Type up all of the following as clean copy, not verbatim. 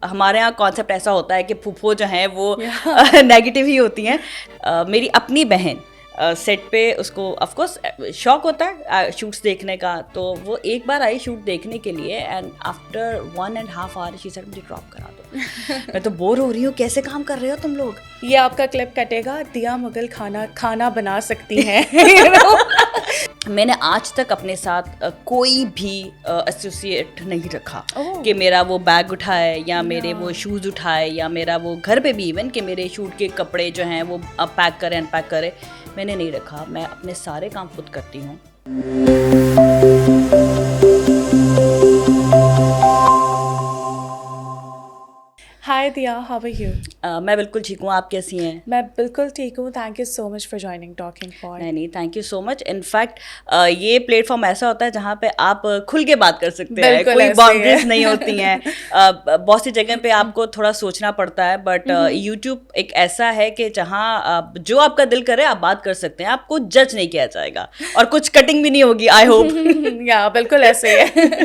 ہمارے یہاں کانسیپٹ ایسا ہوتا ہے کہ پھوپھو جو ہیں وہ نیگیٹو ہی ہوتی ہیں. میری اپنی بہن سیٹ پہ اس کو آف کورس شوق ہوتا ہے شوٹس دیکھنے کا, تو وہ ایک بار آئی شوٹ دیکھنے کے لیے and after 1.5 hour she said مجھے ڈراپ کرا دو, میں تو بور ہو رہی ہوں, کیسے کام کر رہے ہو تم لوگ. یہ آپ کا کلپ کٹے گا, دیا مغل کھانا بنا سکتی ہیں. میں نے آج تک اپنے ساتھ کوئی بھی ایسوسیٹ نہیں رکھا کہ میرا وہ بیگ اٹھائے یا میرے وہ شوز اٹھائے یا میرا وہ گھر پہ بھی ایون کہ میرے شوٹ کے کپڑے جو ہیں وہ پیک کرے ان پیک کرے, میں نے نہیں رکھا. میں اپنے سارے کام خود کرتی ہوں. ہائی دیا, ہاؤ آر یو؟ میں بالکل ٹھیک ہوں, آپ کیسی ہیں؟ میں بالکل ٹھیک ہوں. Thank you so much for joining talking for. نہیں thank you so much. In fact یہ پلیٹ فارم ایسا ہوتا ہے جہاں پہ آپ کھل کے بات کر سکتے ہیں, کوئی باؤنڈریز نہیں ہوتی ہیں. بہت سی جگہ پہ آپ کو تھوڑا سوچنا پڑتا ہے, بٹ یوٹیوب ایک ایسا ہے کہ جہاں جو آپ کا دل کرے آپ بات کر سکتے ہیں, آپ کو جج نہیں کیا جائے گا اور کچھ کٹنگ بھی نہیں ہوگی, آئی ہوپ. یا بالکل ایسے ہی ہے.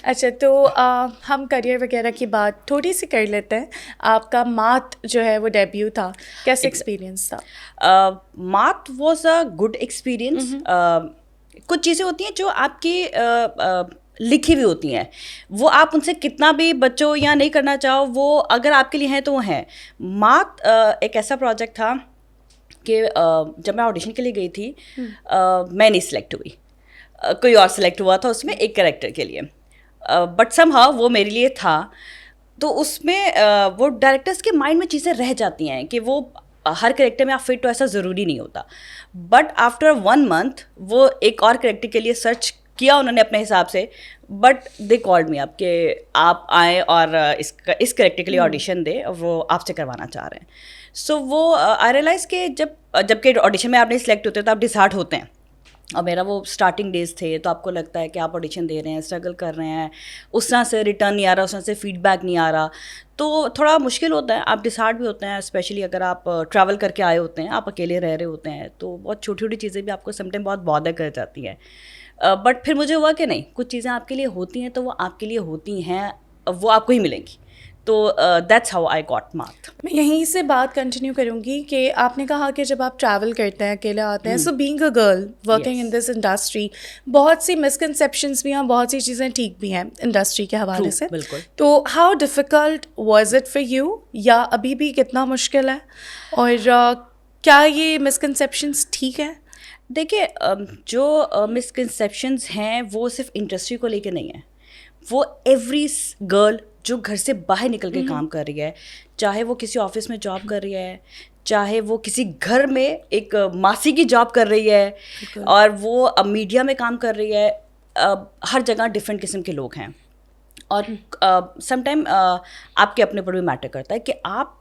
اچھا, تو ہم کریئر وغیرہ کی بات تھوڑی سی کر لیتے ہیں. آپ کا مات جو ہے وہ ڈیبیو تھا, کیسے ایکسپیرینس تھا؟ مات واز اے گڈ ایکسپیرئنس. کچھ چیزیں ہوتی ہیں جو آپ کی لکھی ہوئی ہوتی ہیں, وہ آپ ان سے کتنا بھی بچو یا نہیں کرنا چاہو, وہ اگر آپ کے لیے ہیں تو وہ ہیں. مات ایک ایسا پروجیکٹ تھا کہ جب میں آڈیشن کے لیے گئی تھی میں نہیں سلیکٹ ہوئی, کوئی اور سلیکٹ ہوا تھا اس میں ایک کریکٹر کے لیے, بٹ سم ہاؤ وہ میرے لیے تھا. تو اس میں وہ ڈائریکٹرس کے مائنڈ میں چیزیں رہ جاتی ہیں کہ وہ ہر کریکٹر میں آپ فٹ ہو, ایسا ضروری نہیں ہوتا. بٹ آفٹر 1 month وہ ایک اور کریکٹر کے لیے سرچ کیا انہوں نے اپنے حساب سے, بٹ دے کالڈ می اپ کہ آپ آئیں اور اس کریکٹر کے لیے آڈیشن دیں, وہ آپ سے کروانا چاہ رہے ہیں. سو وہ آئی ریئلائز کہ جب کہ آڈیشن میں آپ نہیں سلیکٹ ہوتے تو آپ ڈسہارٹ ہوتے ہیں, اور میرا وہ اسٹارٹنگ ڈیز تھے, تو آپ کو لگتا ہے کہ آپ آڈیشن دے رہے ہیں, اسٹرگل کر رہے ہیں, اس طرح سے ریٹرن نہیں آ رہا, اس طرح سے فیڈ بیک نہیں آ رہا, تو تھوڑا مشکل ہوتا ہے. آپ ڈسہارٹ بھی ہوتے ہیں, اسپیشلی اگر آپ ٹریول کر کے آئے ہوتے ہیں, آپ اکیلے رہ رہے ہوتے ہیں, تو بہت چھوٹی چھوٹی چیزیں بھی آپ کو سم ٹائم بہت بادر کر جاتی ہیں. بٹ پھر مجھے ہوا کہ نہیں, کچھ چیزیں آپ کے لیے ہوتی ہیں تو وہ آپ کے لیے ہوتی ہیں, وہ آپ کو ہی ملیں گی. تو دیٹس ہاؤ آئی گاٹ مات. میں یہیں سے بات کنٹینیو کروں گی کہ آپ نے کہا کہ جب آپ ٹریول کرتے ہیں, اکیلے آتے ہیں, so being a girl working in this industry, بہت سی مسکنسیپشنس بھی ہیں, بہت سی چیزیں ٹھیک بھی ہیں انڈسٹری کے حوالے سے. بالکل. تو how difficult was it for you, یا ابھی بھی کتنا مشکل ہے, اور کیا یہ مسکنسیپشنس ٹھیک ہیں؟ دیکھیے, جو مسکنسیپشنز ہیں وہ صرف انڈسٹری کو لے کے نہیں ہیں, وہ ایوری گرل جو گھر سے باہر نکل کے کام کر رہی ہے, چاہے وہ کسی آفس میں جاب کر رہی ہے, چاہے وہ کسی گھر میں ایک ماسی کی جاب کر رہی ہے, اور وہ میڈیا میں کام کر رہی ہے, ہر جگہ ڈفرینٹ قسم کے لوگ ہیں. اور سم ٹائم آپ کے اپنے پر بھی میٹر کرتا ہے کہ آپ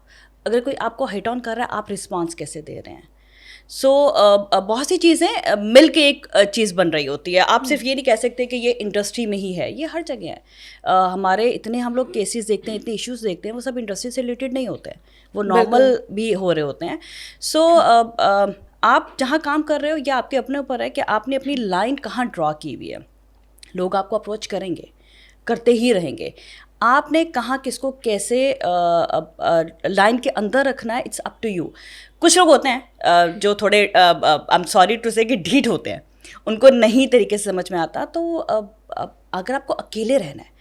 اگر کوئی آپ کو ہٹ آن کر رہا ہے, آپ رسپانس کیسے دے رہے ہیں. سو بہت سی چیزیں مل کے ایک چیز بن رہی ہوتی ہے. آپ صرف یہ نہیں کہہ سکتے کہ یہ انڈسٹری میں ہی ہے, یہ ہر جگہ ہے. ہمارے اتنے ہم لوگ کیسز دیکھتے ہیں, اتنے ایشوز دیکھتے ہیں, وہ سب انڈسٹری سے ریلیٹڈ نہیں ہوتے ہیں, وہ نارمل بھی ہو رہے ہوتے ہیں. سو آپ جہاں کام کر رہے ہو یہ آپ کے اپنے اوپر ہے کہ آپ نے اپنی لائن کہاں ڈرا کی ہوئی ہے. لوگ آپ کو اپروچ کریں گے, کرتے ہی رہیں گے. آپ نے کہاں کس کو کیسے لائن کے اندر رکھنا ہے, اٹس اپ ٹو یو. کچھ لوگ ہوتے ہیں جو تھوڑے آئی ایم سوری ٹو سے کہ ڈھیٹ ہوتے ہیں, ان کو نہیں طریقے سے سمجھ میں آتا. تو اگر آپ کو اکیلے رہنا ہے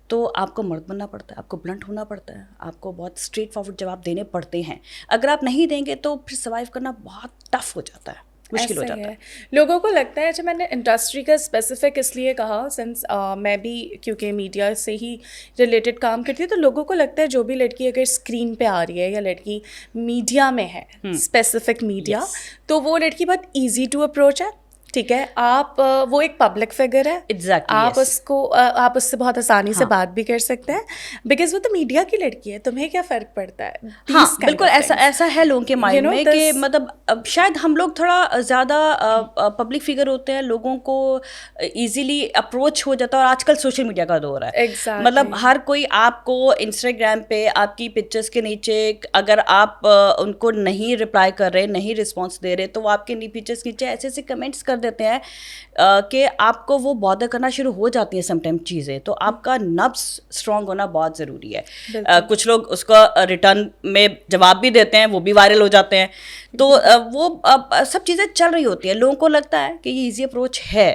تو آپ کو مرد بننا پڑتا ہے, آپ کو بلنٹ ہونا پڑتا ہے, آپ کو بہت اسٹریٹ فارورڈ جواب دینے پڑتے ہیں. اگر آپ نہیں دیں گے تو پھر سروائیو کرنا بہت ٹف ہو جاتا ہے, مشکل ہو جاتا ہے. لوگوں کو لگتا ہے, جب میں نے انڈسٹری کا اسپیسیفک اس لیے کہا سنس میں بھی کیونکہ میڈیا سے ہی ریلیٹڈ کام کرتی ہوں, تو لوگوں کو لگتا ہے جو بھی لڑکی اگر اسکرین پہ آ رہی ہے یا لڑکی میڈیا میں ہے, اسپیسیفک میڈیا, تو وہ لڑکی بہت ایزی ٹو اپروچ ہے. ٹھیک ہے, آپ وہ ایک پبلک فگر ہے, آپ اس کو آپ اس سے بہت آسانی سے بات بھی کر سکتے ہیں, بیکاز وہ تو میڈیا کی لڑکی ہے, تمہیں کیا فرق پڑتا ہے. ہاں بالکل, ایسا ہے لوگوں کے مائنڈ میں کہ مطلب شاید ہم لوگ تھوڑا زیادہ پبلک فگر ہوتے ہیں, لوگوں کو ایزیلی اپروچ ہو جاتا ہے. اور آج کل سوشل میڈیا کا دور ہے, مطلب ہر کوئی آپ کو انسٹاگرام پہ آپ کی پکچرس کے نیچے اگر آپ ان کو نہیں رپلائی کر رہے, نہیں رسپانس دے رہے, تو وہ آپ کے پکچرس کے نیچے ایسے ایسے کمنٹس کر دیتے ہیں کہ آپ کو وہ بادر کرنا شروع ہو جاتی ہیں سم ٹائم چیزیں. تو آپ کا نفس اسٹرانگ ہونا بہت ضروری ہے. کچھ لوگ اس کا ریٹرن میں جواب بھی دیتے ہیں, وہ بھی وائرل ہو جاتے ہیں. تو وہ سب چیزیں چل رہی ہوتی ہیں. لوگوں کو لگتا ہے کہ یہ ایزی اپروچ ہے.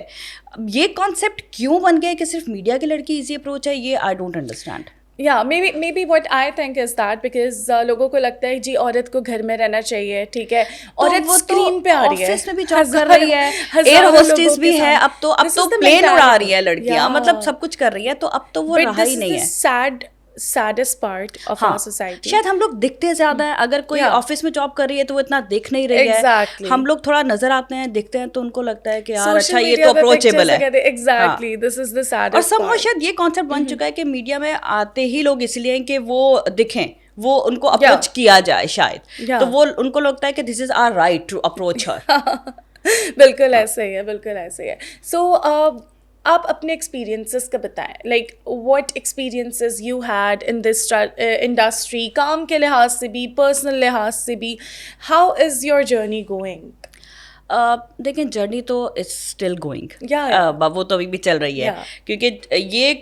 یہ کانسیپٹ کیوں بن گیا کہ صرف میڈیا کی لڑکی ایزی اپروچ ہے, یہ I don't understand. maybe what I think is that because لوگوں کو لگتا ہے جی عورت کو گھر میں رہنا چاہیے, ٹھیک ہے, عورت اسکرین پہ آ رہی ہے, آفس میں بھی جاب کر رہی ہے, ایئر ہوسٹس بھی ہے, اب تو پلین اڑا رہی ہے لڑکیاں, مطلب سب کچھ کر رہی ہے. تو اب تو وہ رہا ہی نہیں ہے. saddest part of our society. شاید ہم لوگ دکھتے زیادہ ہیں. اگر کوئی آفس میں جاب کر رہی ہے تو وہ اتنا دکھ نہیں رہی ہے. ہم لوگ تھوڑا نظر آتے ہیں, دکھتے ہیں, تو ان کو لگتا ہے کہ یار اچھا یہ تو اپروچیبل ہے. Exactly, this is the saddest اور سب شاید یہ کانسیپٹ بن چکا ہے کہ میڈیا میں آتے ہی لوگ اس لیے کہ وہ دکھیں, وہ ان کو اپروچ کیا جائے شاید, تو وہ ان کو لگتا ہے کہ دس از آور رائٹ ٹو اپروچ ہر. بالکل ایسے ہی ہے, بالکل ایسے ہی ہے. سو آپ اپنے ایکسپیرینسز کا بتائیں, like what experiences you had in this industry, کام کے لحاظ سے بھی, پرسنل لحاظ سے بھی. How is your journey going? دیکھیں جرنی تو اٹس اسٹل گوئنگ, وہ تو ابھی بھی چل رہی ہے, کیونکہ یہ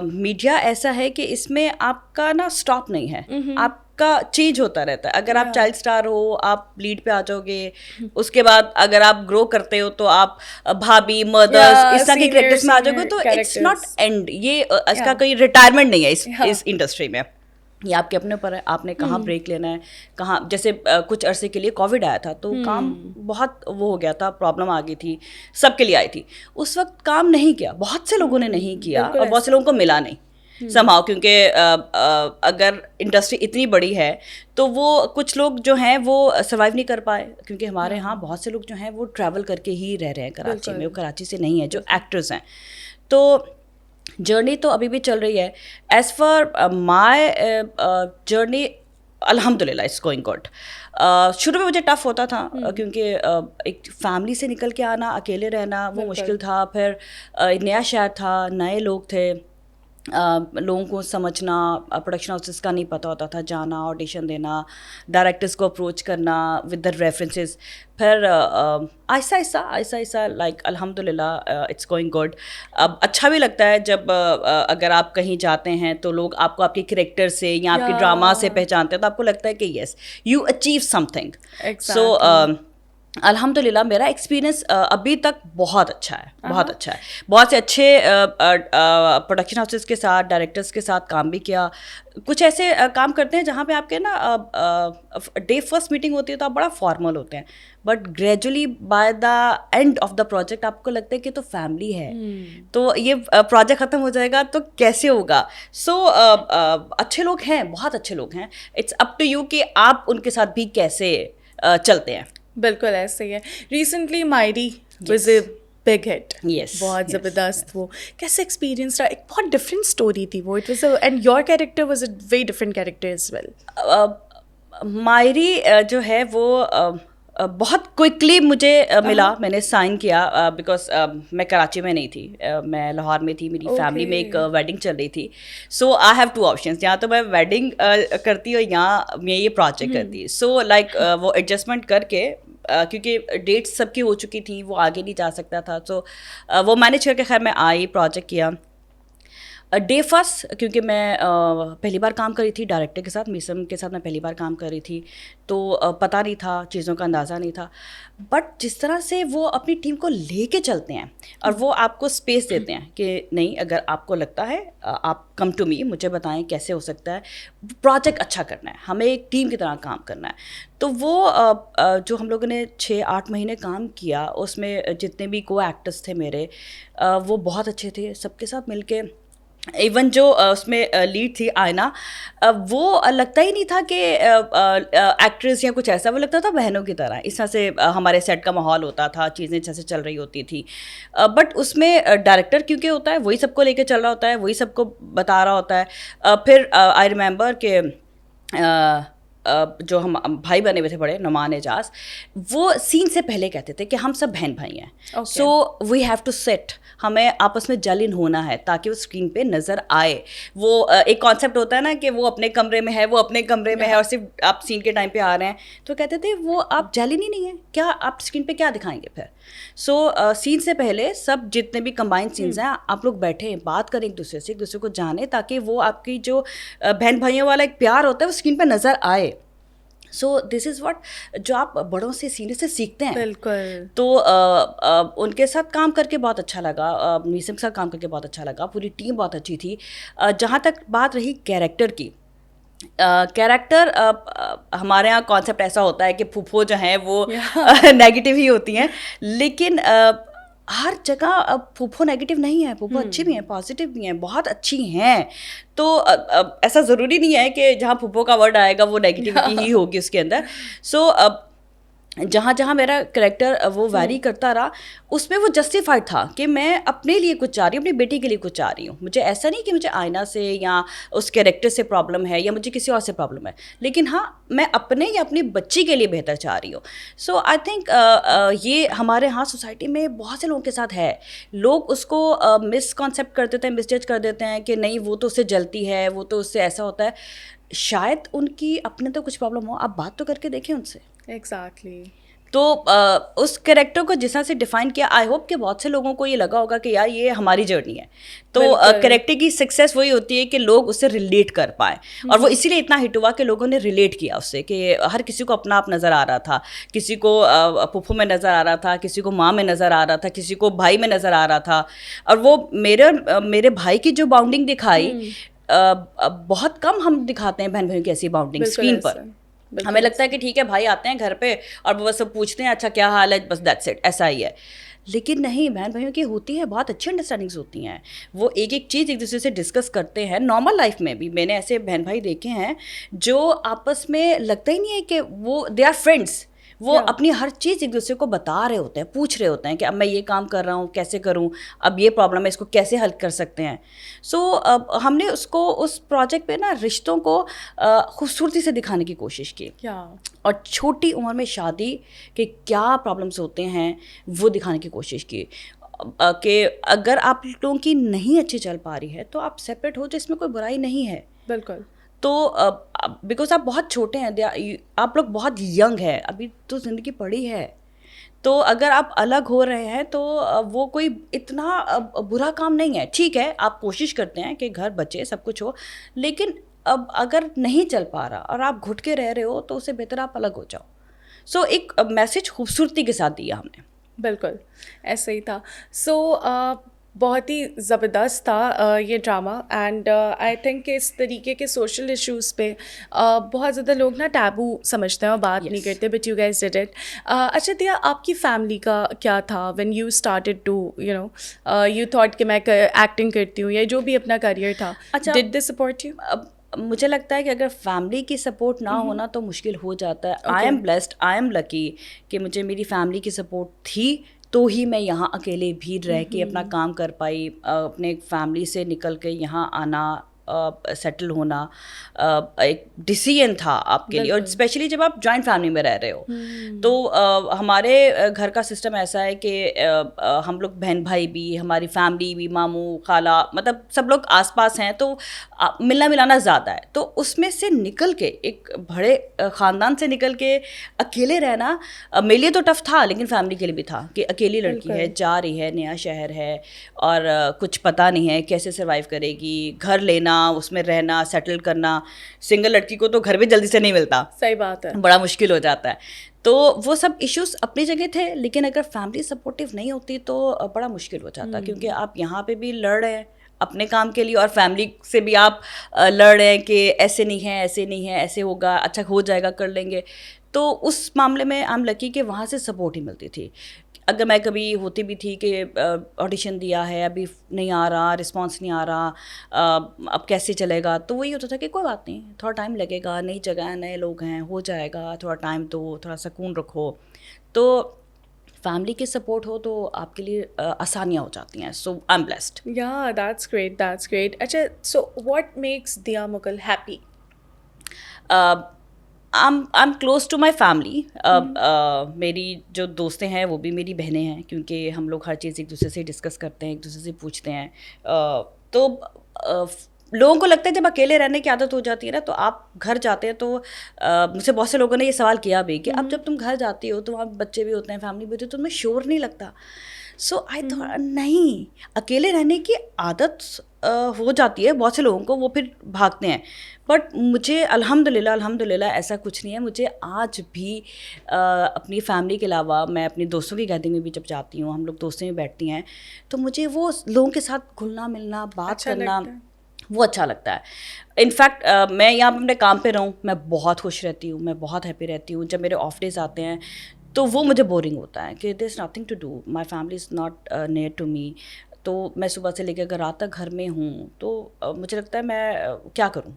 میڈیا ایسا ہے کہ اس میں آپ کا نا اسٹاپ نہیں ہے, آپ کا چینج ہوتا رہتا ہے. اگر آپ چائلڈ اسٹار ہو, آپ لیڈ پہ آ جاؤ گے, اس کے بعد اگر آپ گرو کرتے ہو تو آپ بھابھی, مدرس, اس طرح کے کریکٹرس میں آ جاؤ گے. تو اٹس ناٹ اینڈ, یہ اس کا کوئی ریٹائرمنٹ نہیں ہے اس انڈسٹری میں. یہ آپ کے اپنے اوپر ہے, آپ نے کہاں بریک لینا ہے, کہاں. جیسے کچھ عرصے کے لیے کووڈ آیا تھا تو کام بہت وہ ہو گیا تھا, پرابلم آ گئی تھی, سب کے لیے آئی تھی. اس وقت کام نہیں کیا, بہت سے لوگوں نے نہیں کیا, اور بہت سے لوگوں کو ملا نہیں سمہاؤ, کیونکہ اگر انڈسٹری اتنی بڑی ہے تو وہ کچھ لوگ جو ہیں وہ سروائیو نہیں کر پائے, کیونکہ ہمارے یہاں بہت سے لوگ جو ہیں وہ ٹریول کر کے ہی رہ رہے ہیں کراچی میں, وہ کراچی سے نہیں ہیں جو ایکٹرز ہیں. تو جرنی تو ابھی بھی چل رہی ہے. ایز فار مائی جرنی الحمد للہ اٹس گوئنگ گڈ. شروع میں مجھے ٹف ہوتا تھا, کیونکہ ایک فیملی سے نکل کے آنا, اکیلے رہنا وہ مشکل تھا. پھر نیا شہر تھا, نئے لوگ تھے, لوگوں کو سمجھنا, پروڈکشن ہاؤسز کا نہیں پتہ ہوتا تھا, جانا, آڈیشن دینا, ڈائریکٹرس کو اپروچ کرنا ود دا ریفرنسز. پھر آہستہ آہستہ لائک الحمد للہ اٹس گوئنگ گڈ. اب اچھا بھی لگتا ہے جب اگر آپ کہیں جاتے ہیں تو لوگ آپ کو آپ کے کریکٹر سے یا آپ کے ڈراما سے پہچانتے ہیں, تو آپ کو لگتا ہے کہ yes you achieve something. So الحمد للہ میرا ایکسپیرئنس ابھی تک بہت اچھا ہے, بہت اچھا ہے. بہت سے اچھے پروڈکشن ہاؤسز کے ساتھ, ڈائریکٹرس کے ساتھ کام بھی کیا. کچھ ایسے کام کرتے ہیں جہاں پہ آپ کے نا ڈے فرسٹ میٹنگ ہوتی ہے تو آپ بڑا فارمل ہوتے ہیں, but gradually by the and of the project آپ کو لگتا ہے کہ تو فیملی ہے, تو یہ پروجیکٹ ختم ہو جائے گا تو کیسے ہوگا. سو اچھے لوگ ہیں, بہت اچھے لوگ ہیں. اٹس اپ ٹو یو کہ آپ ان کے ساتھ بھی کیسے چلتے ہیں. بالکل ایسے ہی ہے. ریسنٹلی مائری واز اے بگ ہٹ, بہت زبردست. وہ کیسے ایکسپیرینس رہا؟ ایک بہت ڈفرینٹ اسٹوری تھی وہ. It was and your character was a very different character as well. مائری جو ہے وہ بہت کوئکلی مجھے ملا, میں نے سائن کیا, بیکاز میں کراچی میں نہیں تھی, میں لاہور میں تھی, میری فیملی میں ایک ویڈنگ چل رہی تھی. سو آئی ہیو 2 آپشنس, یا تو میں ویڈنگ کرتی ہوں یا میں یہ پروجیکٹ کرتی. سو لائک وہ ایڈجسٹمنٹ کر کے, کیونکہ ڈیٹس سب کی ہو چکی تھیں, وہ آگے نہیں جا سکتا تھا, سو وہ مینیج کر کے خیر میں آئی, پروجیکٹ کیا. ڈے فرسٹ, کیونکہ میں پہلی بار کام کری تھی ڈائریکٹر کے ساتھ, میسم کے ساتھ میں پہلی بار کام کر رہی تھی, تو پتہ نہیں تھا, چیزوں کا اندازہ نہیں تھا. بٹ جس طرح سے وہ اپنی ٹیم کو لے کے چلتے ہیں اور وہ آپ کو اسپیس دیتے ہیں کہ نہیں, اگر آپ کو لگتا ہے آپ کم ٹو می, مجھے بتائیں کیسے ہو سکتا ہے, پروجیکٹ اچھا کرنا ہے, ہمیں ایک ٹیم کی طرح کام کرنا ہے. تو وہ جو ہم لوگوں نے 6-8 مہینے کام کیا, اس میں جتنے بھی کو ایکٹرس تھے میرے, وہ بہت اچھے تھے. سب کے ساتھ مل کے, ایون جو اس میں لیڈ تھی آئینہ, وہ لگتا ہی نہیں تھا کہ ایکٹریس یا کچھ ایسا, وہ لگتا تھا بہنوں کی طرح. اس طرح سے ہمارے سیٹ کا ماحول ہوتا تھا, چیزیں جیسے چل رہی ہوتی تھی. بٹ اس میں ڈائریکٹر کیونکہ ہوتا ہے, وہی سب کو لے کے چل رہا ہوتا ہے, وہی سب کو بتا رہا ہوتا ہے. پھر آئی ریممبر کہ جو ہم بھائی بنے ہوئے تھے بڑے نعمان اعجاز, وہ سین سے پہلے کہتے تھے کہ ہم سب بہن بھائی ہیں, سو وی ہیو ٹو سیٹ, ہمیں آپس میں جلن ہونا ہے تاکہ وہ اسکرین پہ نظر آئے. وہ ایک کانسیپٹ ہوتا ہے نا کہ وہ اپنے کمرے میں ہے, وہ اپنے کمرے میں ہے, اور صرف آپ سین کے ٹائم پہ آ رہے ہیں. تو کہتے تھے وہ آپ جلن ہی نہیں ہے, کیا آپ اسکرین پہ کیا دکھائیں گے پھر. سو سین سے پہلے سب جتنے بھی کمبائنڈ سینس ہیں آپ لوگ بیٹھیں, بات کریں ایک دوسرے سے, ایک دوسرے کو جانیں, تاکہ وہ آپ کی جو بہن بھائیوں والا ایک پیار ہوتا ہے وہ اسکرین پہ نظر آئے. سو دس از واٹ جو آپ بڑوں سے سینئر سے سیکھتے ہیں. بالکل. تو ان کے ساتھ کام کر کے بہت اچھا لگا, میسم کے ساتھ کام کر کے بہت اچھا لگا, پوری ٹیم بہت اچھی تھی. جہاں تک بات رہی کیریکٹر کی, کیریکٹر ہمارے یہاں کانسیپٹ ایسا ہوتا ہے کہ پھوپھو جو ہیں وہ نیگیٹو ہی ہوتی ہیں, لیکن ہر جگہ پھوپھو نیگیٹو نہیں ہے, پھوپھو اچھی بھی ہیں, پازیٹیو بھی ہیں, بہت اچھی ہیں. تو ایسا ضروری نہیں ہے کہ جہاں پھوپھو کا ورڈ آئے گا وہ نیگیٹیوٹی ہی ہوگی اس کے اندر. سو جہاں جہاں میرا کریکٹر وہ ویری کرتا رہا, اس میں وہ جسٹیفائڈ تھا کہ میں اپنے لیے کچھ چاہ رہی ہوں, اپنی بیٹی کے لیے کچھ چاہ رہی ہوں. مجھے ایسا نہیں کہ مجھے آئینہ سے یا اس کریکٹر سے پرابلم ہے یا مجھے کسی اور سے پرابلم ہے, لیکن ہاں میں اپنے یا اپنی بچی کے لیے بہتر چاہ رہی ہوں. سو آئی تھنک یہ ہمارے ہاں سوسائٹی میں بہت سے لوگوں کے ساتھ ہے. لوگ اس کو مس کانسیپٹ کر دیتے ہیں, مس جج کر دیتے ہیں کہ نہیں وہ تو اس سے جلتی ہے, وہ تو اس سے ایسا ہوتا ہے. شاید ان کی اپنے تو کچھ پرابلم ہو, آپ بات تو کر کے دیکھیں ان سے. ایگزیکٹلی. تو اس کریکٹر کو جس طرح سے ڈیفائن کیا, آئی ہوپ کہ بہت سے لوگوں کو یہ لگا ہوگا کہ یار یہ ہماری جرنی ہے. تو کریکٹر کی سکسیس وہی ہوتی ہے کہ لوگ اس سے ریلیٹ کر پائیں, اور وہ اسی لیے اتنا ہٹ ہوا کہ لوگوں نے ریلیٹ کیا اس سے, کہ ہر کسی کو اپنا آپ نظر آ رہا تھا. کسی کو پھوپھو میں نظر آ رہا تھا, کسی کو ماں میں نظر آ رہا تھا, کسی کو بھائی میں نظر آ رہا تھا. اور وہ میرے بھائی کی جو باؤنڈنگ دکھائی, بہت کم ہم دکھاتے ہیں بہن بھائیوں کی ایسی باؤنڈنگ اسکرین پر. ہمیں لگتا ہے کہ ٹھیک ہے بھائی آتے ہیں گھر پہ اور وہ سب پوچھتے ہیں اچھا کیا حال ہے, بس دیٹس اٹ, ایسا ہی ہے. لیکن نہیں, بہن بھائیوں کی ہوتی ہے, بہت اچھی انڈرسٹینڈنگس ہوتی ہیں. وہ ایک ایک چیز ایک دوسرے سے ڈسکس کرتے ہیں. نارمل لائف میں بھی میں نے ایسے بہن بھائی دیکھے ہیں جو آپس میں لگتا ہی نہیں ہے کہ وہ دے آر فرینڈس. وہ اپنی ہر چیز ایک دوسرے کو بتا رہے ہوتے ہیں, پوچھ رہے ہوتے ہیں کہ اب میں یہ کام کر رہا ہوں, کیسے کروں, اب یہ پرابلم ہے, اس کو کیسے حل کر سکتے ہیں. سو ہم نے اس کو اس پروجیکٹ پہ نا رشتوں کو خوبصورتی سے دکھانے کی کوشش کی, اور چھوٹی عمر میں شادی کے کیا پرابلمس ہوتے ہیں وہ دکھانے کی کوشش کی. کہ اگر آپ لوگوں کی نہیں اچھی چل پا رہی ہے تو آپ سیپریٹ ہو جائے, اس میں کوئی برائی نہیں ہے. بالکل. تو بیکاز آپ بہت چھوٹے ہیں, آپ لوگ بہت ینگ ہیں, ابھی تو زندگی پڑی ہے. تو اگر آپ الگ ہو رہے ہیں تو وہ کوئی اتنا برا کام نہیں ہے. ٹھیک ہے آپ کوشش کرتے ہیں کہ گھر بچے سب کچھ ہو, لیکن اب اگر نہیں چل پا رہا اور آپ گھٹ کے رہ رہے ہو تو اس سے بہتر آپ الگ ہو جاؤ. سو ایک میسج خوبصورتی کے ساتھ دیا ہم نے. بالکل ایسا ہی تھا. سو بہت ہی زبردست تھا یہ ڈرامہ, اینڈ آئی تھنک کہ اس طریقے کے سوشل ایشوز پہ بہت زیادہ لوگ نا ٹیبو سمجھتے ہیں اور بات نہیں کرتے, but you guys did it. اچھا دیا, آپ کی فیملی کا کیا تھا when you started to you thought کہ میں ایکٹنگ کرتی ہوں یا جو بھی اپنا کریئر تھا, ڈڈ دے سپورٹ یو؟ مجھے لگتا ہے کہ اگر فیملی کی سپورٹ نہ ہونا تو مشکل ہو جاتا ہے. I am blessed, I am lucky کہ مجھے میری فیملی کی سپورٹ تھی, تو ہی میں یہاں اکیلے بھی رہ کے اپنا کام کر پائی. اپنے فیملی سے نکل کے یہاں آنا, سیٹل ہونا ایک ڈیسیژن تھا آپ کے لیے, اور اسپیشلی جب آپ جوائنٹ فیملی میں رہ رہے ہو. تو ہمارے گھر کا سسٹم ایسا ہے کہ ہم لوگ بہن بھائی بھی, ہماری فیملی بھی, ماموں خالہ, مطلب سب لوگ آس پاس ہیں, تو ملنا ملانا زیادہ ہے. تو اس میں سے نکل کے, ایک بڑے خاندان سے نکل کے اکیلے رہنا میرے لیے تو ٹف تھا, لیکن فیملی کے لیے بھی تھا کہ اکیلی لڑکی ہے, جا رہی ہے, نیا شہر ہے, اور کچھ پتہ نہیں ہے کیسے سروائیو کرے گی, گھر لینا, اس میں رہنا, سیٹل کرنا. سنگل لڑکی کو تو گھر بھی جلدی سے نہیں ملتا, صحیح بات ہے, بڑا مشکل ہو جاتا ہے. تو وہ سب ایشوز اپنی جگہ تھے, لیکن اگر فیملی سپورٹیو نہیں ہوتی تو بڑا مشکل ہو جاتا, کیونکہ آپ یہاں پہ بھی لڑ رہے ہیں اپنے کام کے لیے, اور فیملی سے بھی آپ لڑ رہے ہیں کہ ایسے نہیں ہے, ایسے نہیں ہے, ایسے ہوگا, اچھا ہو جائے گا, کر لیں گے. تو اس معاملے میں آئی ایم لکی کہ وہاں سے سپورٹ ہی ملتی تھی. اگر میں کبھی ہوتی بھی تھی کہ آڈیشن دیا ہے, ابھی نہیں آ رہا, رسپانس نہیں آ رہا, اب کیسے چلے گا, تو وہی ہوتا تھا کہ کوئی بات نہیں, تھوڑا ٹائم لگے گا, نئی جگہ ہے, نئے لوگ ہیں, ہو جائے گا, تھوڑا ٹائم دو, تھوڑا سکون رکھو. تو فیملی کی سپورٹ ہو تو آپ کے لیے آسانیاں ہو جاتی ہیں. So I am blessed. یا دیٹس گریٹ, دیٹس گریٹ. اچھا سو واٹ میکس دیا Mughal happy? I'm close to my family. میری جو دوستیں ہیں وہ بھی میری بہنیں ہیں, کیونکہ ہم لوگ ہر چیز ایک دوسرے سے ڈسکس کرتے ہیں, ایک دوسرے سے پوچھتے ہیں. تو لوگوں کو لگتا ہے جب اکیلے رہنے کی عادت ہو جاتی ہے نا, تو آپ گھر جاتے ہیں تو مجھ سے بہت سے لوگوں نے یہ سوال کیا بھی کہ اب جب تم گھر جاتی ہو تو وہاں بچے بھی ہوتے ہیں, فیملی بھی ہوتی ہے, تو تمہیں شور نہیں لگتا؟ سو آئی تھاٹ نہیں, اکیلے رہنے کی عادت ہو جاتی ہے بہت سے لوگوں کو, وہ پھر بھاگتے ہیں. بٹ مجھے الحمد للہ ایسا کچھ نہیں ہے. مجھے آج بھی اپنی فیملی کے علاوہ میں اپنی دوستوں کی گیدرنگ میں بھی جب جاتی ہوں, ہم لوگ دوستیں میں بیٹھتی ہیں, تو مجھے وہ لوگوں کے ساتھ گھلنا ملنا, بات کرنا, وہ اچھا لگتا ہے. انفیکٹ میں یہاں پہ اپنے کام پہ رہوں, میں بہت خوش رہتی ہوں, میں بہت ہیپی رہتی ہوں. جب میرے آف ڈیز آتے ہیں تو وہ مجھے بورنگ ہوتا ہے کہ there is nothing to do, my family is not near to me. تو میں صبح سے لے کے اگر رات تک گھر میں ہوں تو مجھے لگتا ہے میں کیا کروں.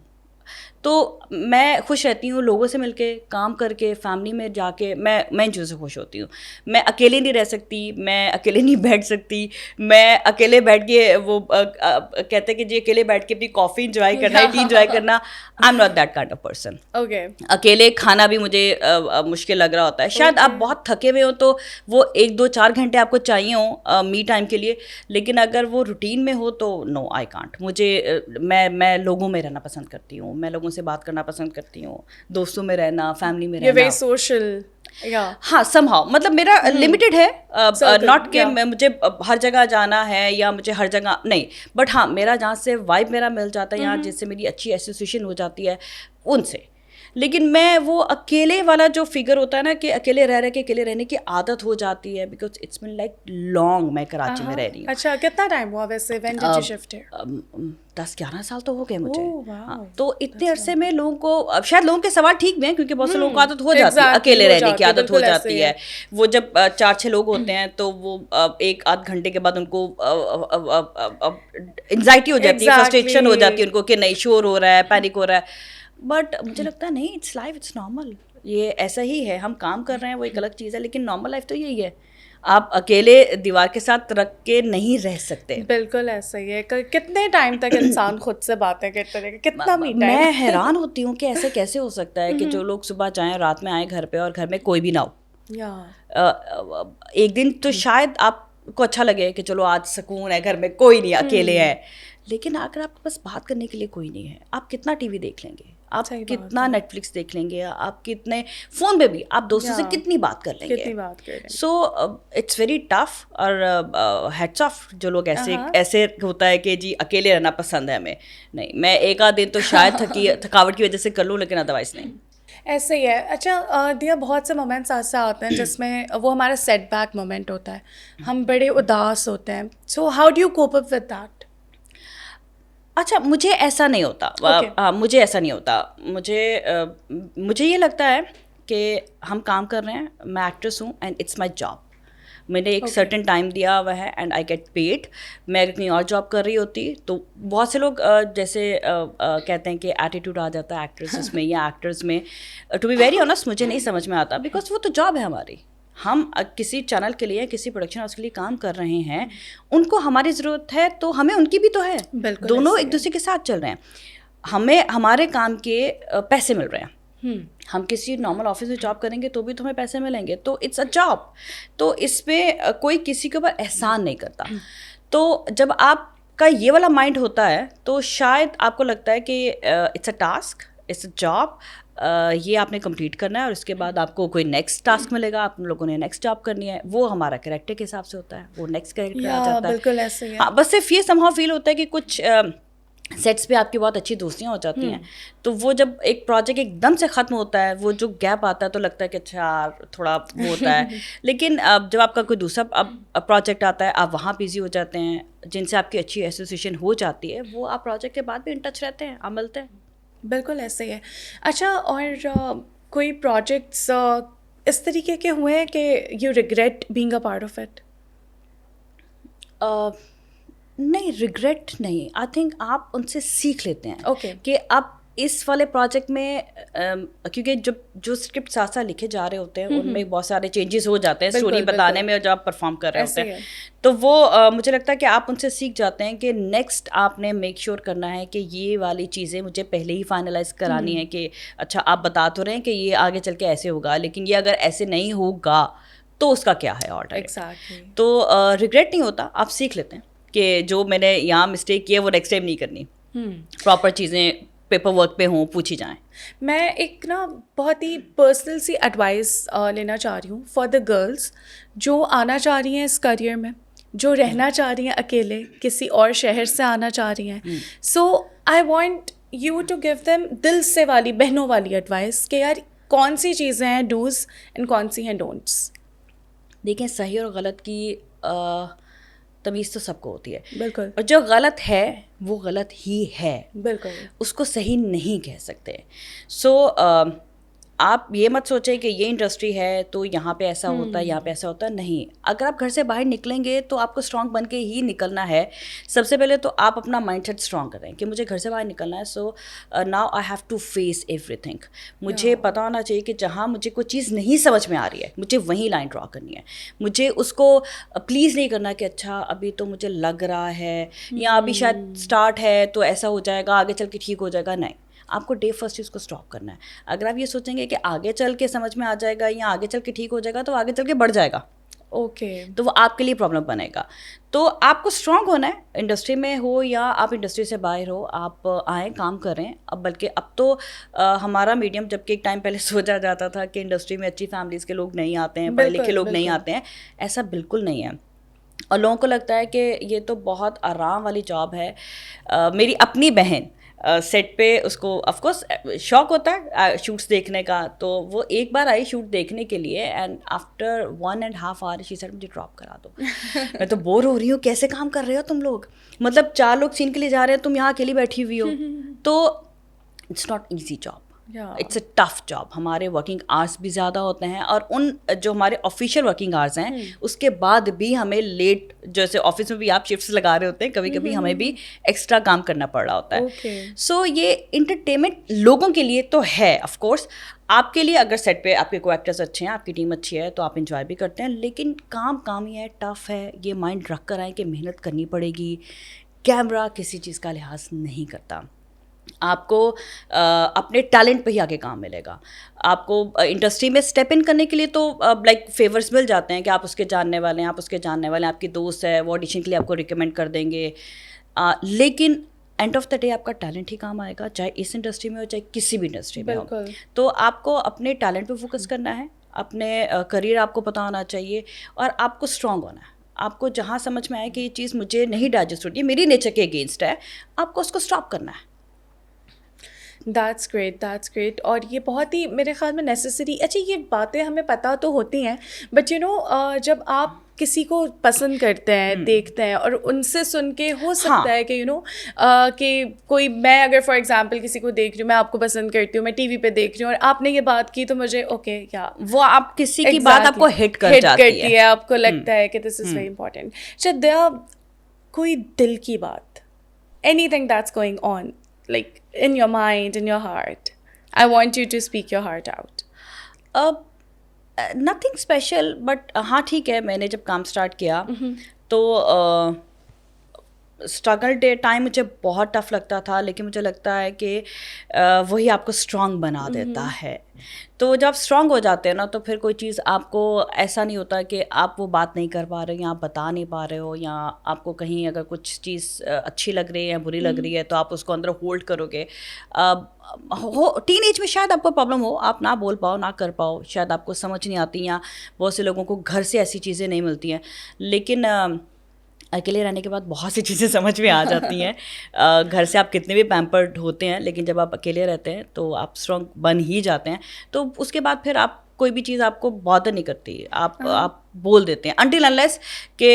تو میں خوش رہتی ہوں لوگوں سے مل کے, کام کر کے, فیملی میں جا کے. میں ان چیزوں سے خوش ہوتی ہوں. میں اکیلے نہیں رہ سکتی, میں اکیلے نہیں بیٹھ سکتی. میں اکیلے بیٹھ کے وہ کہتے ہیں کہ جی اکیلے بیٹھ کے اپنی کافی انجوائے کرنا ہے, ٹی انجوائے کرنا. آئی am not that kind of person. اکیلے کھانا بھی مجھے مشکل لگ رہا ہوتا ہے. شاید آپ بہت تھکے ہوئے ہو تو وہ 1-2-4 گھنٹے آپ کو چاہیے ہوں می ٹائم کے لیے, لیکن اگر وہ روٹین میں ہو تو نو آئی کانٹ. مجھے میں لوگوں میں رہنا پسند کرتی ہوں, میں لوگوں سے بات کرنا پسند کرتی ہوں, دوستوں میں رہنا, فیملی میں رہنا. سوشل ہاں سم ہاؤ, مطلب میرا لمیٹڈ ہے, ناٹ کہ مجھے ہر جگہ جانا ہے یا مجھے ہر جگہ نہیں, بٹ ہاں میرا جہاں سے وائب میرا مل جاتا ہے, یہاں جس سے میری اچھی ایسوسیشن ہو جاتی ہے ان سے. لیکن میں وہ اکیلے والا جو فگر ہوتا ہے نا کہ اکیلے رہ کے اکیلے رہنے کی عادت ہو جاتی ہے, because it's been like long میں کراچی میں رہ رہی ہوں. اچھا کتنا ٹائم ہوا ویسے, when did you shift here? 10-11 سال تو ہو گئے مجھے. تو اتنے عرصے میں لوگوں کو, اب شاید لوگوں کے سوال ٹھیک بھی ہیں کیونکہ بہت سے لوگوں کو عادت ہو جاتی ہے, اکیلے رہنے کی عادت ہو جاتی ہے. وہ جب 4-6 لوگ ہوتے ہیں تو وہ 1-8 گھنٹے کے بعد ان کو انزائٹی ہو جاتی ہے, فرسٹریشن ہو جاتی ہے ان کو کہ نہیں شور ہو رہا ہے, پینک ہو رہا ہے. بٹ مجھے لگتا ہے نہیں, اٹس لائف, اٹس نارمل. یہ ایسا ہی ہے, ہم کام کر رہے ہیں وہ ایک الگ چیز ہے, لیکن نارمل لائف تو یہی ہے. آپ اکیلے دیوار کے ساتھ رکھ کے نہیں رہ سکتے. بالکل ایسا ہی ہے. کتنے ٹائم تک انسان خود سے باتیں کرتے رہے گا, کتنا می ٹائم. میں حیران ہوتی ہوں کہ ایسے کیسے ہو سکتا ہے کہ جو لوگ صبح جائیں رات میں آئیں گھر پہ اور گھر میں کوئی بھی نہ ہو. ایک دن تو شاید آپ کو اچھا لگے کہ چلو آج سکون ہے, گھر میں کوئی نہیں, اکیلے ہے. لیکن اگر آپ کے پاس بات کرنے کے لیے کوئی نہیں ہے, آپ کتنا ٹی وی دیکھ لیں گے, آپ کتنا نیٹ فلکس دیکھ لیں گے, آپ کتنے فون پہ بھی آپ دوستوں سے کتنی بات کر لیں گے. So it's very tough. اور ہیڈس آف جو لوگ ایسے ہوتا ہے کہ جی اکیلے رہنا پسند ہے ہمیں. نہیں, میں ایک آدھ دن تو شاید تھکاوٹ کی وجہ سے کر لوں, لیکن ادروائز نہیں. ایسے ہی ہے. اچھا دیا, بہت سے مومنٹس ایسے آتے ہیں جس میں وہ ہمارا سیٹ بیک مومنٹ ہوتا ہے, ہم بڑے اداس ہوتے ہیں. So how do you cope up with that? اچھا مجھے ایسا نہیں ہوتا, مجھے ایسا نہیں ہوتا. مجھے یہ لگتا ہے کہ ہم کام کر رہے ہیں, میں ایکٹریس ہوں اینڈ اٹس مائی جاب. میں نے ایک سرٹن ٹائم دیا ہوا ہے اینڈ آئی گیٹ پیڈ. میں اگر کہیں اور جاب کر رہی ہوتی تو بہت سے لوگ جیسے کہتے ہیں کہ ایٹیٹیوڈ آ جاتا ہے ایکٹریسز میں یا ایکٹرز میں. ٹو بی ویری آنیسٹ مجھے نہیں سمجھ میں آتا, بیکاز وہ تو جاب ہے ہماری. ہم کسی چینل کے لیے, کسی پروڈکشن ہاؤس کے لیے کام کر رہے ہیں, ان کو ہماری ضرورت ہے تو ہمیں ان کی بھی تو ہے. دونوں ایک دوسرے کے ساتھ چل رہے ہیں. ہمیں ہمارے کام کے پیسے مل رہے ہیں. ہم کسی نارمل آفس میں جاب کریں گے تو بھی تو ہمیں پیسے ملیں گے, تو اٹس اے جاب. تو اس پہ کوئی کسی کے اوپر احسان نہیں کرتا. تو جب آپ کا یہ والا مائنڈ ہوتا ہے تو شاید آپ کو لگتا ہے کہ it's a task, it's a job, یہ آپ نے کمپلیٹ کرنا ہے اور اس کے بعد آپ کو کوئی نیکسٹ ٹاسک ملے گا, آپ لوگوں نے نیکسٹ جاب کرنی ہے. وہ ہمارا کریکٹر کے حساب سے ہوتا ہے, وہ نیکسٹ کریکٹر آ جاتا ہے. بالکل ایسے ہی ہے. ہاں, بس صرف یہ سمہاؤ فیل ہوتا ہے کہ کچھ سیٹس پہ آپ کی بہت اچھی دوستیاں ہو جاتی ہیں, تو وہ جب ایک پروجیکٹ ایک دم سے ختم ہوتا ہے, وہ جو گیپ آتا ہے تو لگتا ہے کہ اچھا تھوڑا وہ ہوتا ہے. لیکن جب آپ کا کوئی دوسرا پروجیکٹ آتا ہے, آپ وہاں بزی ہو جاتے ہیں, جن سے آپ کی اچھی ایسوسیشن ہو جاتی ہے, وہ آپ پروجیکٹ کے بعد بھی ان ٹچ رہتے ہیں, آپ ملتے ہیں. بالکل ایسے ہی ہے. اچھا, اور کوئی پروجیکٹس اس طریقے کے ہوئے ہیں کہ you regret being a part of it? نہیں, ریگریٹ نہیں. آئی تھنک آپ ان سے سیکھ لیتے ہیں کہ اب اس والے پروجیکٹ میں کیونکہ جو اسکرپٹ ساتھ ساتھ لکھے جا رہے ہوتے ہیں ان میں بہت سارے چینجز ہو جاتے ہیں اسٹوری بتانے میں، جب آپ پرفارم کر رہے ہوتے ہیں تو وہ مجھے لگتا ہے کہ آپ ان سے سیکھ جاتے ہیں کہ نیکسٹ آپ نے میک شیور کرنا ہے کہ یہ والی چیزیں مجھے پہلے ہی فائنلائز کرانی ہے کہ اچھا آپ بتا تو رہے ہیں کہ یہ آگے چل کے ایسے ہوگا، لیکن یہ اگر ایسے نہیں ہوگا تو اس کا کیا ہے آلٹرنیٹو. تو ریگریٹ نہیں ہوتا، آپ سیکھ لیتے ہیں کہ جو میں نے یہاں مسٹیک کی ہے وہ نیکسٹ ٹائم نہیں کرنی، پراپر چیزیں پیپر ورک پہ ہوں پوچھی جائیں. میں ایک نا بہت ہی پرسنل سی ایڈوائس لینا چاہ رہی ہوں فار دا گرلس جو آنا چاہ رہی ہیں اس کریئر میں، جو رہنا چاہ رہی ہیں اکیلے کسی اور شہر سے آنا چاہ رہی ہیں. So I want you to give them دل سے والی بہنوں والی ایڈوائس کہ یار کون سی چیزیں ہیں ڈوز اینڈ کون سی ہیں ڈونٹس. دیکھیں صحیح اور غلط کی تمیز تو سب کو ہوتی ہے، بالکل، اور جو غلط ہے وہ غلط ہی ہے، بالکل، اس کو صحیح نہیں کہہ سکتے. سو آپ یہ مت سوچیں کہ یہ انڈسٹری ہے تو یہاں پہ ایسا ہوتا ہے، یہاں پہ ایسا ہوتا ہے. نہیں، اگر آپ گھر سے باہر نکلیں گے تو آپ کو اسٹرانگ بن کے ہی نکلنا ہے. سب سے پہلے تو آپ اپنا مائنڈ سیٹ اسٹرانگ کریں کہ مجھے گھر سے باہر نکلنا ہے. So now I have to face ایوری تھنگ. مجھے پتہ ہونا چاہیے کہ جہاں مجھے کوئی چیز نہیں سمجھ میں آ رہی ہے مجھے وہیں لائن ڈرا کرنی ہے. مجھے اس کو پلیز نہیں کرنا کہ اچھا ابھی تو مجھے لگ رہا ہے یا ابھی شاید اسٹارٹ ہے تو ایسا ہو جائے گا، آگے چل کے ٹھیک ہو جائے گا. نہیں، آپ کو ڈے فرسٹ اس کو اسٹاپ کرنا ہے. اگر آپ یہ سوچیں گے کہ آگے چل کے سمجھ میں آ جائے گا یا آگے چل کے ٹھیک ہو جائے گا تو آگے چل کے بڑھ جائے گا. اوکے، تو وہ آپ کے لیے پرابلم بنے گا. تو آپ کو اسٹرانگ ہونا ہے، انڈسٹری میں ہو یا آپ انڈسٹری سے باہر ہو، آپ آئیں کام کریں. اب بلکہ اب تو ہمارا میڈیم، جب کہ ایک ٹائم پہلے سوچا جاتا تھا کہ انڈسٹری میں اچھی فیملیز کے لوگ نہیں آتے ہیں، پڑھے لکھے لوگ نہیں آتے ہیں، ایسا بالکل نہیں ہے. اور لوگوں کو لگتا ہے کہ یہ تو بہت آرام والی جاب ہے. میری اپنی بہن سیٹ پہ اس کو آف کورس شوق ہوتا ہے شوٹس دیکھنے کا، تو وہ ایک بار آئی شوٹ دیکھنے کے لیے and after 1.5 hour she said مجھے ڈراپ کرا دو. میں تو بور ہو رہی ہوں، کیسے کام کر رہے ہو تم لوگ، مطلب 4 لوگ سین کے لیے جا رہے ہیں، تم یہاں اکیلی بیٹھی ہوئی ہو. تو it's not easy job, it's a tough job. ہمارے ورکنگ آورس بھی زیادہ ہوتے ہیں، اور ان جو ہمارے آفیشیل ورکنگ آورس ہیں اس کے بعد بھی ہمیں لیٹ، جیسے آفس میں بھی آپ شفٹس لگا رہے ہوتے ہیں، کبھی کبھی ہمیں بھی ایکسٹرا کام کرنا پڑ رہا ہوتا ہے. سو یہ انٹرٹینمنٹ لوگوں کے لیے تو ہے آف کورس. آپ کے لیے اگر سیٹ پہ آپ کے کو ایکٹرس اچھے ہیں، آپ کی ٹیم اچھی ہے تو آپ انجوائے بھی کرتے ہیں، لیکن کام ہی ہے، ٹف ہے. یہ مائنڈ رکھ کر آئیں کہ محنت کرنی پڑے گی. کیمرہ کسی چیز کا لحاظ نہیں کرتا. آپ کو اپنے ٹیلنٹ پہ ہی آگے کام ملے گا. آپ کو انڈسٹری میں اسٹیپ ان کرنے کے لیے تو لائک فیورس مل جاتے ہیں کہ آپ اس کے جاننے والے ہیں، آپ اس کے جاننے والے ہیں، آپ کی دوست ہے، وہ آڈیشن کے لیے آپ کو ریکمینڈ کر دیں گے. لیکن اینڈ آف دا ڈے آپ کا ٹیلنٹ ہی کام آئے گا، چاہے اس انڈسٹری میں ہو چاہے کسی بھی انڈسٹری میں ہو. تو آپ کو اپنے ٹیلنٹ پہ فوکس کرنا ہے، اپنے کریئر آپ کو پتہ ہونا چاہیے، اور آپ کو اسٹرانگ ہونا ہے. آپ کو جہاں سمجھ میں آئے کہ یہ چیز مجھے نہیں ڈائجسٹ ہوتی ہے، میری نیچر کے اگینسٹ ہے، آپ کو اس کو اسٹاپ کرنا ہے. That's great. اور یہ بہت ہی میرے خیال میں نیسیسری. اچھا یہ باتیں ہمیں پتہ تو ہوتی ہیں، بٹ یو نو جب آپ کسی کو پسند کرتے ہیں، دیکھتے ہیں، اور ان سے سن کے ہو سکتا ہے کہ یو نو کہ کوئی، میں اگر فار ایگزامپل کسی کو دیکھ رہی ہوں، میں آپ کو پسند کرتی ہوں، میں ٹی وی پہ دیکھ رہی ہوں، اور آپ نے یہ بات کی تو مجھے اوکے، یا وہ آپ کسی کی بات آپ کو ہٹ کرتی ہے، آپ کو لگتا ہے کہ دس از ویری امپورٹنٹ. اچھا دیا کوئی دل کی بات، any thing that's going on like in your mind, in your heart, I want you to speak your heart out. Nothing special, but ہاں ٹھیک ہے. میں نے جب کام اسٹارٹ کیا تو اسٹرگل ڈے ٹائم مجھے بہت ٹف لگتا تھا، لیکن مجھے لگتا ہے کہ وہی آپ کو اسٹرانگ بنا دیتا ہے. تو جب اسٹرانگ ہو جاتے ہیں نا تو پھر کوئی چیز آپ کو ایسا نہیں ہوتا کہ آپ وہ بات نہیں کر پا رہے ہو یا آپ بتا نہیں پا رہے ہو، یا آپ کو کہیں اگر کچھ چیز اچھی لگ رہی ہے یا بری لگ رہی ہے تو آپ اس کو اندر ہولڈ کرو گے. ٹین ایج میں شاید آپ کو پرابلم ہو، آپ نہ بول پاؤ، نہ کر پاؤ، شاید آپ کو سمجھ نہیں آتی، یا بہت سے لوگوں کو گھر سے ایسی چیزیں نہیں ملتی ہیں. لیکن اکیلے رہنے کے بعد بہت سی چیزیں سمجھ میں آ جاتی ہیں. گھر سے آپ کتنے بھی پیمپرڈ ہوتے ہیں، لیکن جب آپ اکیلے رہتے ہیں تو آپ اسٹرانگ بن ہی جاتے ہیں. تو اس کے بعد پھر آپ کوئی بھی چیز آپ کو بادر نہیں کرتی، آپ بول دیتے ہیں انٹل انلیس کہ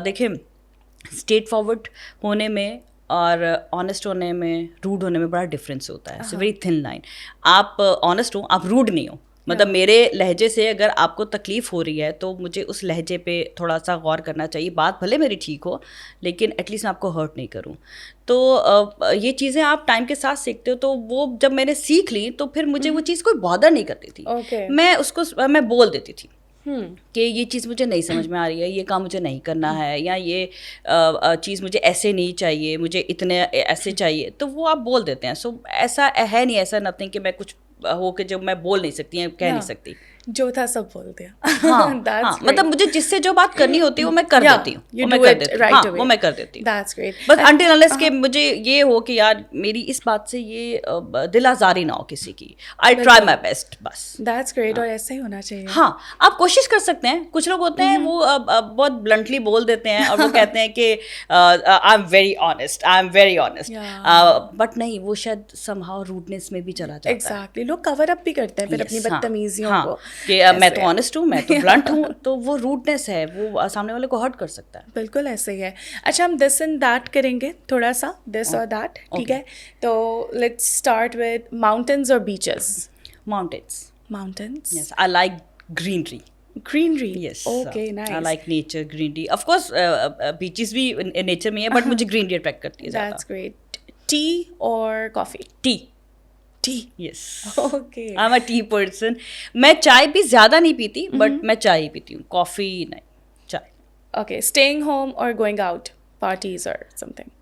دیکھیں اسٹریٹ فارورڈ ہونے میں اور آنیسٹ ہونے میں، روڈ ہونے میں بڑا ڈفرینس ہوتا ہے. It's a very thin line. آپ آنیسٹ ہو، آپ روڈ نہیں ہو، مطلب میرے لہجے سے اگر آپ کو تکلیف ہو رہی ہے تو مجھے اس لہجے پہ تھوڑا سا غور کرنا چاہیے. بات بھلے میری ٹھیک ہو لیکن ایٹ لیسٹ میں آپ کو ہرٹ نہیں کروں. تو یہ چیزیں آپ ٹائم کے ساتھ سیکھتے ہو, تو وہ جب میں نے سیکھ لی تو پھر مجھے وہ چیز کوئی بادر نہیں کرتی تھی. میں اس کو میں بول دیتی تھی کہ یہ چیز مجھے نہیں سمجھ میں آ رہی ہے, یہ کام مجھے نہیں کرنا ہے, یا یہ چیز مجھے ایسے نہیں چاہیے, مجھے اتنے ایسے چاہیے, تو وہ آپ بول دیتے ہیں. سو ایسا ہے نہیں, ایسا نتھنگ کہ میں کچھ ہو کہ جو میں بول نہیں سکتی, کہہ نہیں سکتی. جو تھا سب بول دیا. ہاں, مطلب مجھے جس سے جو بات کرنی ہوتی ہے وہ میں کر دیتی ہوں, وہ میں کر دیتی ہوں. That's great. بس until unless کہ مجھے یہ ہو کہ یار میری اس بات سے یہ دل آزاری نہ ہو کسی کی. I try my best بس. That's great. اور ایسا ہی ہونا چاہیے. ہاں, آپ کوشش کر سکتے ہیں. کچھ لوگ ہوتے ہیں وہ بہت بلنٹلی بول دیتے ہیں اور وہ کہتے ہیں کہ I'm very honest. بٹ نہیں, وہ شاید somehow rudeness میں بھی چلا جاتا ہے. Exactly. لوگ کور اپ بھی کرتے ہیں پھر اپنی بدتمیزیوں کو کہ میں تو آنیسٹ ہوں, میں تو بلنٹ ہوں, تو وہ روڈنیس ہے, وہ سامنے والے کو ہرٹ کر سکتا ہے. بالکل ایسے ہی ہے. اچھا, ہم دس اینڈ دیٹ کریں گے تھوڑا سا, دس اور دیٹ, ٹھیک ہے. تو لیٹس اسٹارٹ ود ماؤنٹینز اور beaches. Mountains. Yes, I like greenery. Yes. Okay, nice. I like nature, greenery. Of course, beaches بھی nature میں ہے, but مجھے greenery attract کرتی ہے زیادہ. That's great. Tea اور coffee? Tea. Yes. Okay. I'm a tea person. میں چائے بھی زیادہ نہیں پیتی, بٹ میں چائے ہی پیتی ہوں, کافی نہیں, چائے. Okay. Staying home or going out? Parties or something?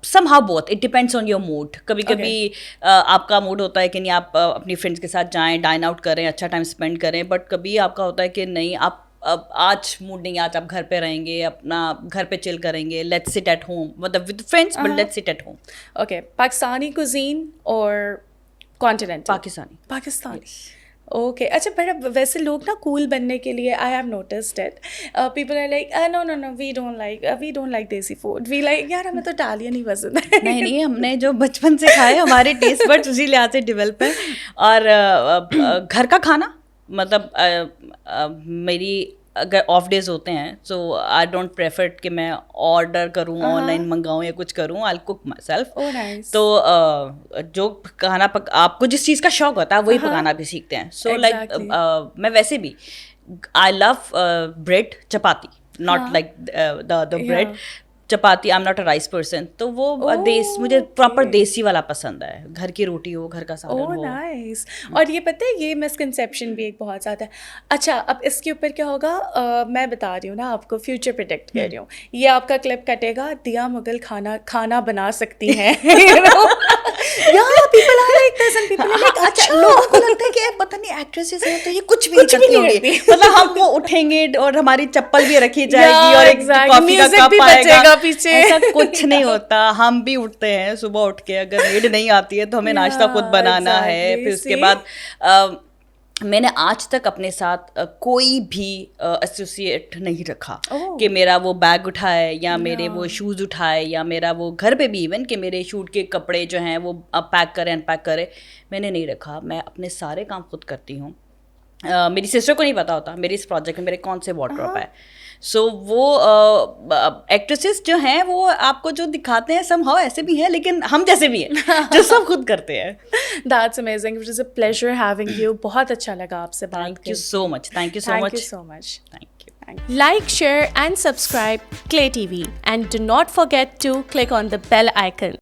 somehow both. It depends on your mood. کبھی کبھی آپ کا موڈ ہوتا ہے کہ نہیں آپ اپنی فرینڈس کے ساتھ جائیں, ڈائن آؤٹ کریں, اچھا ٹائم اسپینڈ کریں, بٹ کبھی آپ کا ہوتا ہے کہ نہیں آپ آج موڈ نہیں, آج آپ گھر پہ رہیں گے, اپنا گھر پہ چل کریں گے, لیٹس سٹ ایٹ ہوم, مطلب with friends but let's sit at home. Okay. Pakistani cuisine اور کانٹیننٹ؟ پاکستان. اوکے. اچھا, بٹ ویسے لوگ نا کول بننے کے لیے, I have noticed it, people are like no we don't like desi food, we like, یار ہمیں تو اٹالین ہی پسند ہے. نہیں, ہم نے جو بچپن سے کھائے ہمارے ٹیسٹ بڈ اسی لحاظ سے ڈیولپ ہے. اور گھر کا کھانا, مطلب میری اگر آف ڈیز ہوتے ہیں سو آئی ڈونٹ پریفر کہ میں آرڈر کروں, آن لائن منگاؤں یا کچھ کروں, آئی کوک مائی سیلف. تو جو کھانا آپ کو جس چیز کا شوق ہوتا ہے وہی پکانا بھی سیکھتے ہیں. سو لائک میں ویسے بھی I love bread, chapati, not like the bread, chapati. I am not a rice person, تو وہ مجھے پراپر دیسی والا پسند ہے, گھر کی روٹی ہو, گھر کا سالن ہو. نائس. اور یہ پتہ ہے یہ مسکنسیپشن بھی ایک بہت زیادہ ہے. اچھا, اب اس کے اوپر کیا ہوگا, میں بتا رہی ہوں نا آپ کو, فیوچر پریڈکٹ کر رہی ہوں, یہ آپ کا کلپ کٹے گا, دیا مغل کھانا بنا سکتی ہیں. لوگوں کو لگتا ہے کہ پتہ نہیں ایکٹریسز ہیں تو یہ کچھ بھی نہیں کرتی ہوگی, مطلب ہم وہ اٹھیں گے اور ہماری چپل بھی رکھی جائے گی اور ایک کافی کا کپ آئے گا پیچھے. ایسا کچھ نہیں ہوتا. ہم بھی اٹھتے ہیں صبح اٹھ کے, اگر میڈ نہیں آتی ہے تو ہمیں ناشتہ خود بنانا ہے. پھر اس کے بعد میں نے آج تک اپنے ساتھ کوئی بھی ایسوسیٹ نہیں رکھا کہ میرا وہ بیگ اٹھائے یا میرے وہ شوز اٹھائے یا میرا وہ گھر پہ بھی ایون کہ میرے شوٹ کے کپڑے جو ہیں وہ پیک کرے ان پیک کرے, میں نے نہیں رکھا. میں اپنے سارے کام خود کرتی ہوں. میری سسٹر کو نہیں پتا ہوتا میری اس پروجیکٹ میں میرے کون سے وارڈروب ہے. سو وہ ایکٹریسز جو ہیں وہ آپ کو جو دکھاتے ہیں سم ہاؤ ایسے بھی ہیں, لیکن ہم جیسے بھی ہیں جو سب خود کرتے ہیں. That's amazing. It was a pleasure having you. بہت اچھا لگا آپ سے بات کر. Thank you so much. Thank you so much. Thank you so much. Thank you. Like, share and subscribe Clay TV, and do not forget to click on the bell icon.